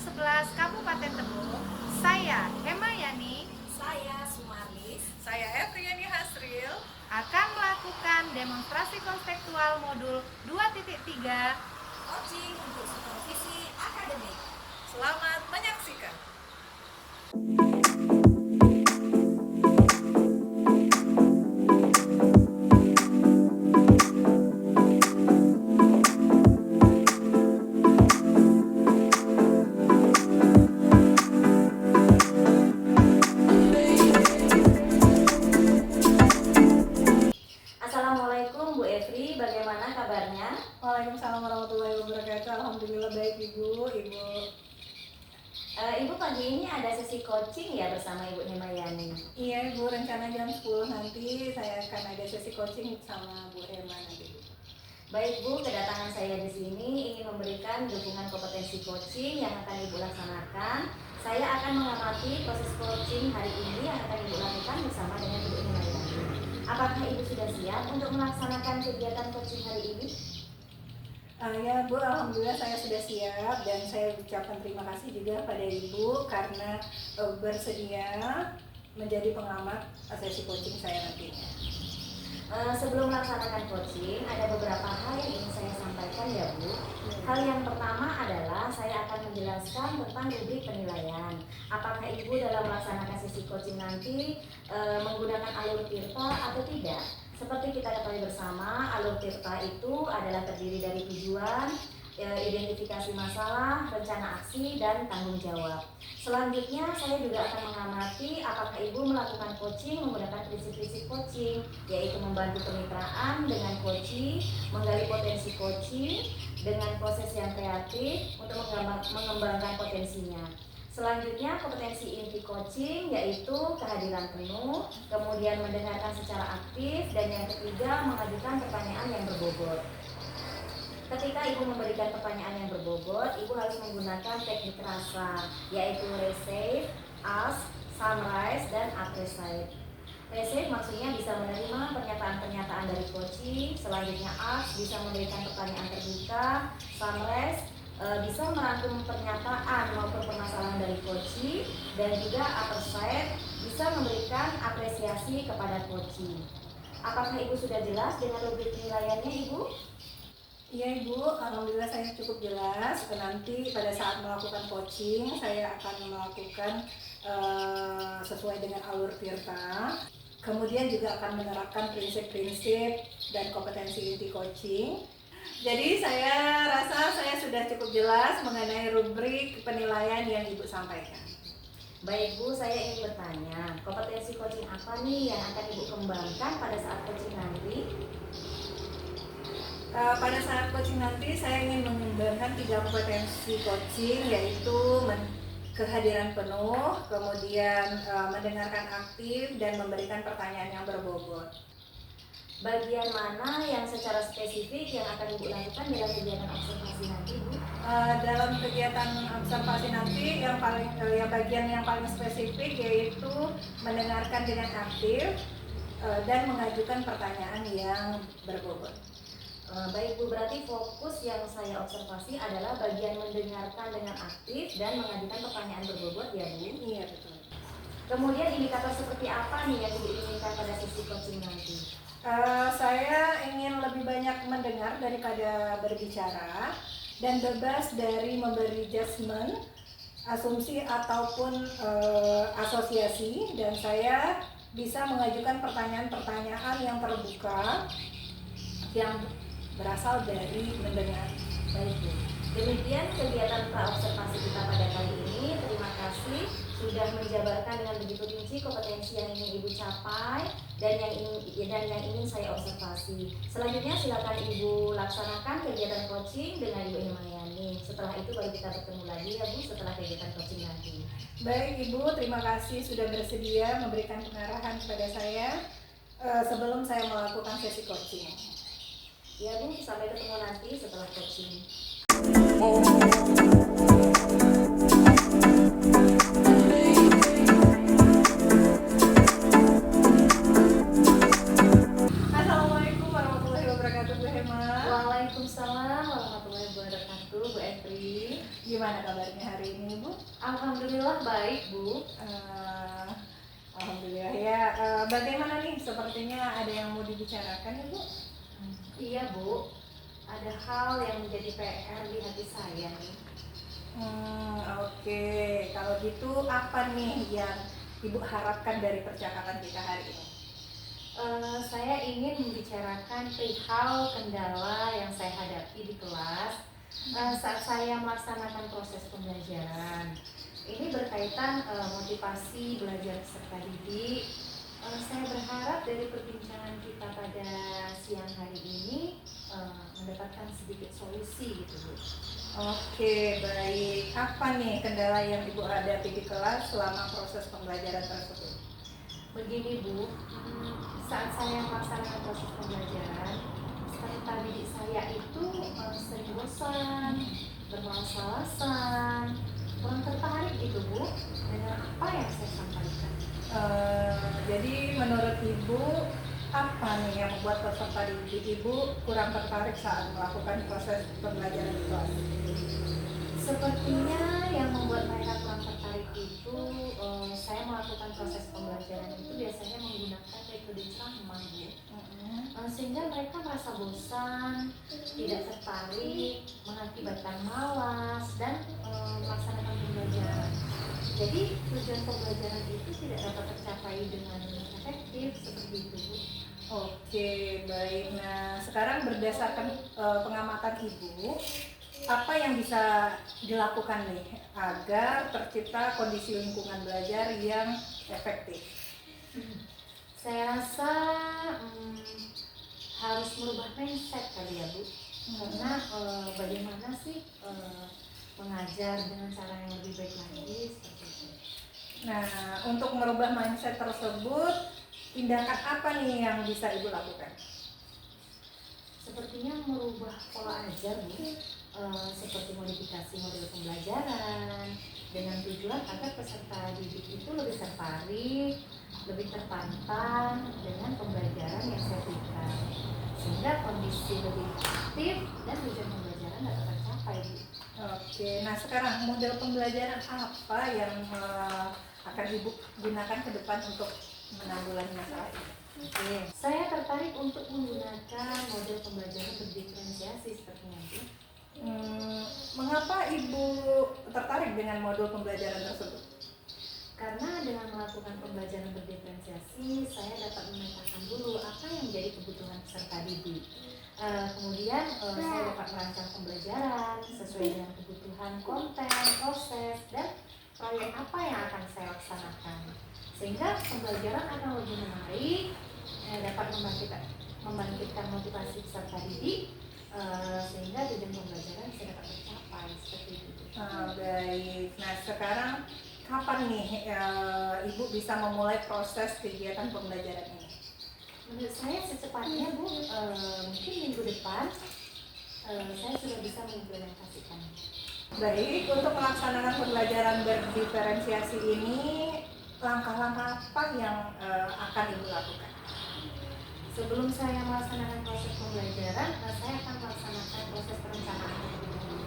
11 Kabupaten Tebo. Saya Hema Yani, Saya Sumaris. Saya Efriani Hasril. akan melakukan demonstrasi konseptual modul 2.3 Coaching untuk supervisi akademik. Selamat menyaksikan. Assalamualaikum Bu Efri, bagaimana kabarnya? Waalaikumsalam warahmatullahi wabarakatuh. Alhamdulillah baik Ibu. Ibu pagi ini ada sesi coaching ya bersama Ibu Hemayani. Iya Ibu, rencana jam 10 nanti saya akan ada sesi coaching sama Bu Hema nanti. Baik Bu, kedatangan saya di sini ingin memberikan dukungan kompetensi coaching yang akan Ibu laksanakan. Saya akan mengamati proses coaching hari ini yang akan Ibu lakukan bersama dengan Ibu Hemayani. Apakah Ibu sudah siap untuk melaksanakan kegiatan coaching hari ini? Ya Bu, alhamdulillah saya sudah siap dan saya ucapkan terima kasih juga pada Ibu karena bersedia menjadi pengamat sesi coaching saya nantinya. Sebelum melaksanakan coaching, ada beberapa hal yang ingin saya sampaikan ya Bu. Hal yang pertama adalah saya akan menjelaskan tentang rubrik penilaian. Apakah Ibu dalam melaksanakan sesi coaching nanti menggunakan alur Tirta atau tidak? Seperti kita ketahui bersama, alur Tirta itu adalah terdiri dari tujuan, identifikasi masalah, rencana aksi, dan tanggung jawab. Selanjutnya saya juga akan mengamati apakah Ibu melakukan coaching menggunakan prinsip-prinsip coaching, yaitu membantu kemitraan dengan coaching, menggali potensi coaching dengan proses yang kreatif untuk mengembangkan potensinya. Selanjutnya kompetensi inti coaching yaitu kehadiran penuh, kemudian mendengarkan secara aktif, dan yang ketiga mengajukan pertanyaan yang berbobot. Ketika Ibu memberikan pertanyaan yang berbobot, Ibu harus menggunakan teknik rasa, yaitu receive, ask, summarize, dan appreciate. Receive maksudnya bisa menerima pernyataan-pernyataan dari coaching, selanjutnya ask bisa memberikan pertanyaan terbuka, summarize bisa merangkum pernyataan maupun permasalahan dari coaching, dan juga appreciate bisa memberikan apresiasi kepada coaching. Apakah Ibu sudah jelas dengan rubrik penilaiannya Ibu? Iya Ibu, alhamdulillah saya cukup jelas. Nanti pada saat melakukan coaching saya akan melakukan sesuai dengan alur Tirta. Kemudian juga akan menerapkan prinsip-prinsip dan kompetensi inti coaching. Jadi saya rasa saya sudah cukup jelas mengenai rubrik penilaian yang Ibu sampaikan. Baik Bu, saya ingin bertanya, kompetensi coaching apa nih yang akan Ibu kembangkan pada saat coaching nanti? Pada saat coaching nanti saya ingin mengembangkan 3 kompetensi coaching, yaitu kehadiran penuh, kemudian mendengarkan aktif, dan memberikan pertanyaan yang berbobot. Bagian mana yang secara spesifik yang akan Ibu lakukan dalam kegiatan observasi nanti Bu? Dalam kegiatan observasi nanti bagian yang paling spesifik yaitu mendengarkan dengan aktif dan mengajukan pertanyaan yang berbobot. Baik Bu, berarti fokus yang saya observasi adalah bagian mendengarkan dengan aktif dan mengajukan pertanyaan berbobot ya Bu? Iya betul. Kemudian indikator seperti apa nih yang Ibu inginkan pada sesi coaching nanti? Saya ingin lebih banyak mendengar daripada berbicara dan bebas dari memberi judgement, asumsi ataupun asosiasi, dan saya bisa mengajukan pertanyaan-pertanyaan yang terbuka yang berasal dari mendengar. Baik Bu, demikian kegiatan praobservasi kita pada kali ini. Terima kasih sudah menjabarkan dengan begitu rinci kompetensi yang ingin Ibu capai dan yang ingin saya observasi. Selanjutnya silakan Ibu laksanakan kegiatan coaching dengan Ibu Hemayani. Setelah itu baru kita bertemu lagi ya Bu setelah kegiatan coaching nanti. Baik Ibu, terima kasih sudah bersedia memberikan pengarahan kepada saya sebelum saya melakukan sesi coaching. Ya Bu, sampai ketemu nanti setelah coaching. Assalamualaikum warahmatullahi wabarakatuh Bu Hema. Waalaikumsalam warahmatullahi wabarakatuh Bu Efri. Gimana kabarnya hari ini, Bu? Alhamdulillah baik, Bu. Eh, Alhamdulillah ya. Bagaimana nih? Sepertinya ada yang mau dibicarakan ya, Bu? Iya, Bu. Ada hal yang menjadi PR di hati saya nih. Oke. Kalau gitu apa nih yang Ibu harapkan dari percakapan kita hari ini? Saya ingin membicarakan perihal kendala yang saya hadapi di kelas saat saya melaksanakan proses pembelajaran. Ini berkaitan motivasi belajar peserta didik. Saya berharap dari perbincangan kita pada siang hari ini mendapatkan sedikit solusi gitu, Bu. Oke, baik. Apa nih kendala yang Ibu hadapi di kelas selama proses pembelajaran tersebut? Begini, Bu, saat saya melaksanakan proses pembelajaran, peserta didik saya itu sering bosan, bermalas-malasan, kurang tertarik gitu, Bu, dengan apa yang saya sampaikan. Jadi menurut Ibu apa nih yang membuat peserta didik Ibu kurang tertarik saat melakukan proses pembelajaran di kelas? Sepertinya yang membuat mereka kurang tertarik itu saya melakukan proses pembelajaran itu biasanya menggunakan metode ceramah, Bu. Sehingga mereka merasa bosan, tidak tertarik, mengakibatkan malas dan melaksanakan pembelajaran. Jadi tujuan pembelajaran itu tidak dapat tercapai dengan efektif seperti itu, Bu. Oke, baik. Nah, sekarang berdasarkan pengamatan Ibu, apa yang bisa dilakukan nih agar tercipta kondisi lingkungan belajar yang efektif? Saya rasa harus merubah mindset kali ya, Bu. Karena bagaimana sih mengajar dengan cara yang lebih baik lagi seperti itu. Nah, untuk merubah mindset tersebut, tindakan apa nih yang bisa Ibu lakukan? Sepertinya merubah pola ajar, Bu. Seperti modifikasi model pembelajaran dengan tujuan agar peserta didik itu lebih tertarik, lebih tertantang dengan pembelajaran yang saya berikan, sehingga kondisi lebih aktif dan tujuan pembelajaran dapat tercapai. Oke, nah sekarang model pembelajaran apa yang akan Ibu gunakan ke depan untuk menanggulangi masalah ini? Oke, saya tertarik untuk menggunakan model pembelajaran berdiferensiasi sepertinya, Bu. Mengapa Ibu tertarik dengan modul pembelajaran tersebut? Karena dengan melakukan pembelajaran berdiferensiasi, saya dapat memetakan dulu apa yang menjadi kebutuhan peserta didik. Kemudian saya dapat merancang pembelajaran sesuai dengan kebutuhan konten, proses, dan proyek apa yang akan saya laksanakan. Sehingga pembelajaran akan lebih menarik, dapat membangkitkan motivasi peserta didik, sehingga tujuan pembelajaran bisa dapat tercapai seperti itu. Baik. Nah sekarang kapan nih Ibu bisa memulai proses kegiatan pembelajaran ini? Menurut saya secepatnya, Bu, mungkin minggu depan saya sudah bisa mengimplementasikan. Baik, untuk melaksanakan pembelajaran berdiferensiasi ini, langkah-langkah apa yang akan Ibu lakukan? Sebelum saya melaksanakan proses pembelajaran, saya akan melaksanakan proses perencanaan terlebih dahulu.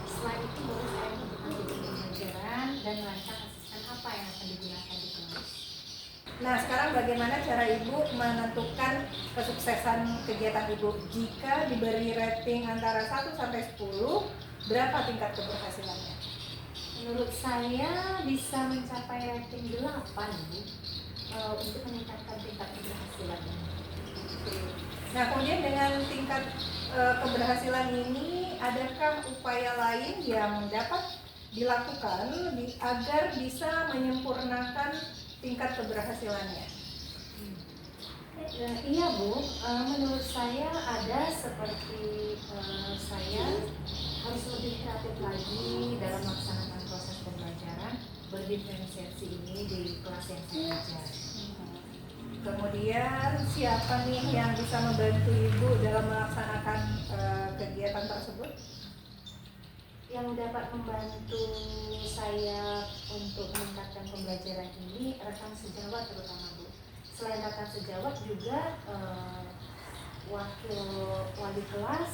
Setelah itu baru saya menentukan tujuan pembelajaran dan merancang asesmen apa yang akan digunakan di kelas. Nah, sekarang bagaimana cara Ibu menentukan kesuksesan kegiatan Ibu? Jika diberi rating antara 1 sampai 10, berapa tingkat keberhasilannya? Menurut saya bisa mencapai rating 8, Bu, untuk meningkatkan tingkat keberhasilannya. Nah, kemudian dengan tingkat keberhasilan ini, adakah upaya lain yang dapat dilakukan agar bisa menyempurnakan tingkat keberhasilannya? Iya, Bu, menurut saya ada seperti saya harus lebih kreatif lagi dalam melaksanakan proses pembelajaran berdiferensiasi ini di kelas yang saya ajar. Kemudian siapa nih yang bisa membantu Ibu dalam melaksanakan kegiatan tersebut? Yang dapat membantu saya untuk meningkatkan pembelajaran ini rekan sejawat terutama, Bu. Selain rekan sejawat juga wakil wali kelas,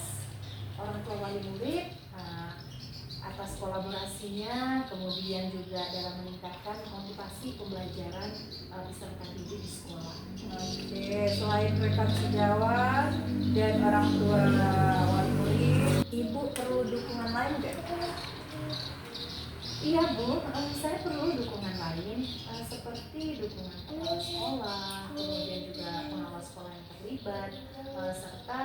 orang tua wali murid, atas kolaborasinya, kemudian juga dalam meningkatkan motivasi pembelajaran peserta didik di sekolah. Oke, selain rekan sejawat dan orang tua wali murid, Ibu perlu dukungan lain nggak? Iya Bu, saya perlu dukungan lain seperti dukungan kepala sekolah, kemudian juga pengawas sekolah yang terlibat, serta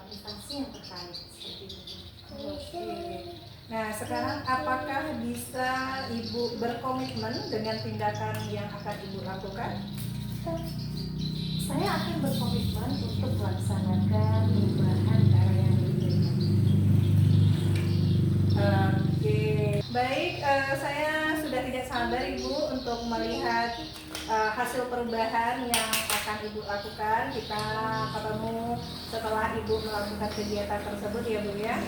instansi yang terkait seperti itu. Oke. Nah, sekarang apakah bisa Ibu berkomitmen dengan tindakan yang akan Ibu lakukan? Saya akan berkomitmen untuk melaksanakan perubahan ke arah yang lebih baik. Oke, baik. Saya sudah tidak sabar Ibu untuk melihat hasil perubahan yang akan Ibu lakukan. Kita ketemu setelah Ibu melakukan kegiatan tersebut ya Bu ya.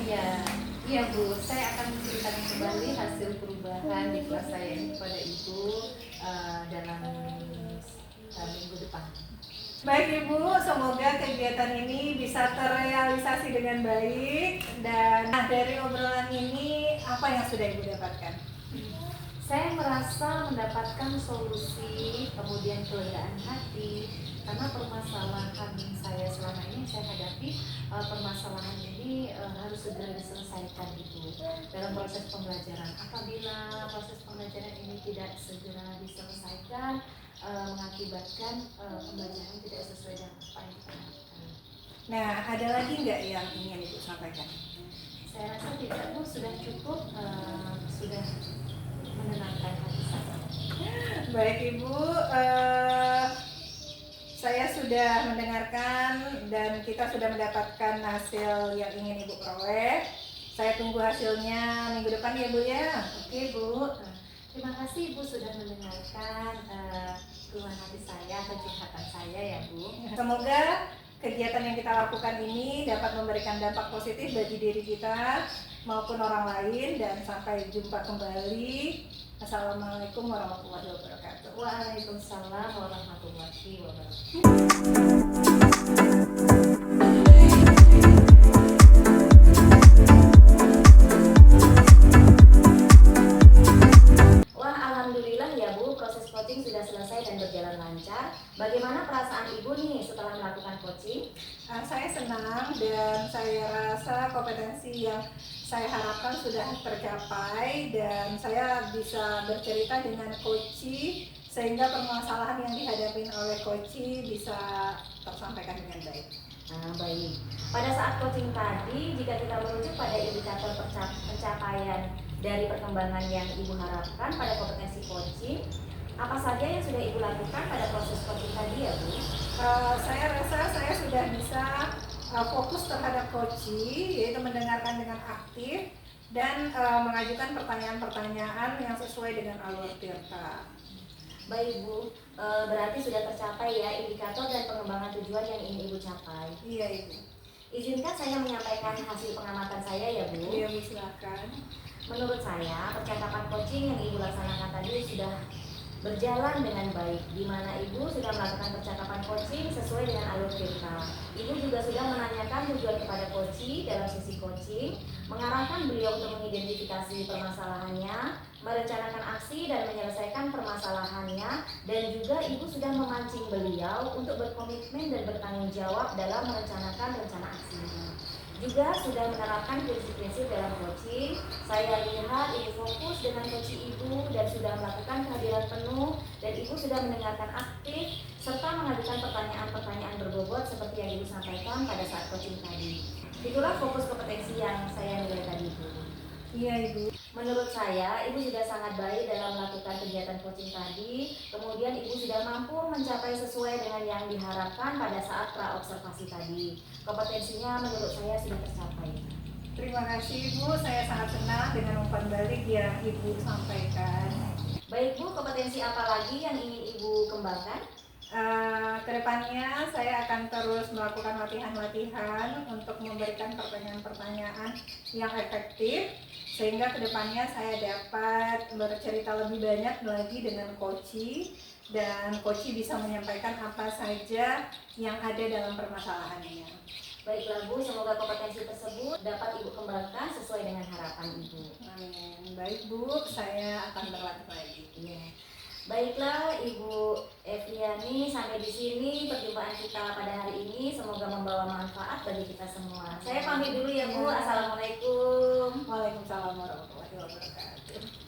Iya Bu, saya akan menceritakan kembali hasil perubahan di kelas saya ini kepada Ibu dalam minggu depan. Baik Ibu, semoga kegiatan ini bisa terrealisasi dengan baik. Dan dari obrolan ini, apa yang sudah Ibu dapatkan? Saya merasa mendapatkan solusi, kemudian kelegaan hati, karena permasalahan saya selama ini saya hadapi permasalahan ini harus segera diselesaikan gitu dalam proses pembelajaran. Apabila proses pembelajaran ini tidak segera diselesaikan, mengakibatkan pembelajaran tidak sesuai dengan apa yang kita harapkan. Nah, ada lagi nggak yang ingin Ibu sampaikan? Saya rasa tidak Bu, sudah cukup, sudah menenangkan hati saya. Baik Ibu, saya sudah mendengarkan dan kita sudah mendapatkan hasil yang ingin Ibu peroleh. Saya tunggu hasilnya minggu depan ya Bu ya. Oke Bu, terima kasih Ibu sudah mendengarkan keluhan hati saya atau curhatan saya ya Bu. Semoga kegiatan yang kita lakukan ini dapat memberikan dampak positif bagi diri kita maupun orang lain, dan sampai jumpa kembali. Assalamualaikum warahmatullahi wabarakatuh. Waalaikumsalam warahmatullahi wabarakatuh. Wah, alhamdulillah ya Bu, proses coaching sudah selesai dan berjalan lancar. Bagaimana perasaan Ibu nih setelah melakukan coaching? Saya senang dan saya rasa kompetensi yang saya harapkan sudah tercapai, dan saya bisa bercerita dengan coach sehingga permasalahan yang dihadapi oleh coach bisa tersampaikan dengan baik. Baik. Pada saat coaching tadi, jika kita merujuk pada indikator pencapaian dari perkembangan yang Ibu harapkan pada kompetensi coaching, apa saja yang sudah Ibu lakukan pada proses coaching tadi ya Bu? Saya rasa saya sudah bisa fokus terhadap coaching, yaitu mendengarkan dengan aktif dan mengajukan pertanyaan-pertanyaan yang sesuai dengan alur Tirta. Baik Bu, berarti sudah tercapai ya indikator dan pengembangan tujuan yang ingin Ibu capai. Iya Ibu. Izinkan saya menyampaikan hasil pengamatan saya ya Bu. Iya Bu, silakan. Menurut saya, percakapan coaching yang Ibu laksanakan tadi sudah berjalan dengan baik, di mana Ibu sudah melakukan percakapan coaching sesuai dengan alur Tirta. Ibu juga sudah menanyakan tujuan kepada coach dalam sesi coaching, mengarahkan beliau untuk mengidentifikasi permasalahannya, merencanakan aksi dan menyelesaikan permasalahannya, dan juga Ibu sudah memancing beliau untuk berkomitmen dan bertanggung jawab dalam merencanakan rencana aksinya. Juga sudah menerapkan prinsip-prinsip dalam coaching. Saya lihat Ibu fokus dengan coaching Ibu dan sudah melakukan kehadiran penuh, dan Ibu sudah mendengarkan aktif serta mengajukan pertanyaan-pertanyaan berbobot seperti yang Ibu sampaikan pada saat coaching tadi. Itulah fokus kompetensi yang saya nilai tadi Bu. Iya Ibu. Menurut saya, Ibu sudah sangat baik dalam melakukan kegiatan coaching tadi. Kemudian Ibu sudah mampu mencapai sesuai dengan yang diharapkan pada saat pra-observasi tadi. Kompetensinya menurut saya sudah tercapai. Terima kasih Ibu, saya sangat senang dengan umpan balik yang Ibu sampaikan. Baik Bu, kompetensi apa lagi yang ingin Ibu kembangkan? Kedepannya saya akan terus melakukan latihan-latihan untuk memberikan pertanyaan-pertanyaan yang efektif, sehingga kedepannya saya dapat bercerita lebih banyak lagi dengan coach, dan coach bisa menyampaikan apa saja yang ada dalam permasalahannya. Baiklah Bu, semoga kompetensi tersebut dapat Ibu kembangkan sesuai dengan harapan Ibu. Amin. Baik Bu, saya akan berlatih lagi. Iya. Baiklah Ibu Evliani, sampai di sini perjumpaan kita pada hari ini. Semoga membawa manfaat bagi kita semua. Saya pamit dulu ya Bu. Assalamualaikum. Waalaikumsalam warahmatullahi wabarakatuh.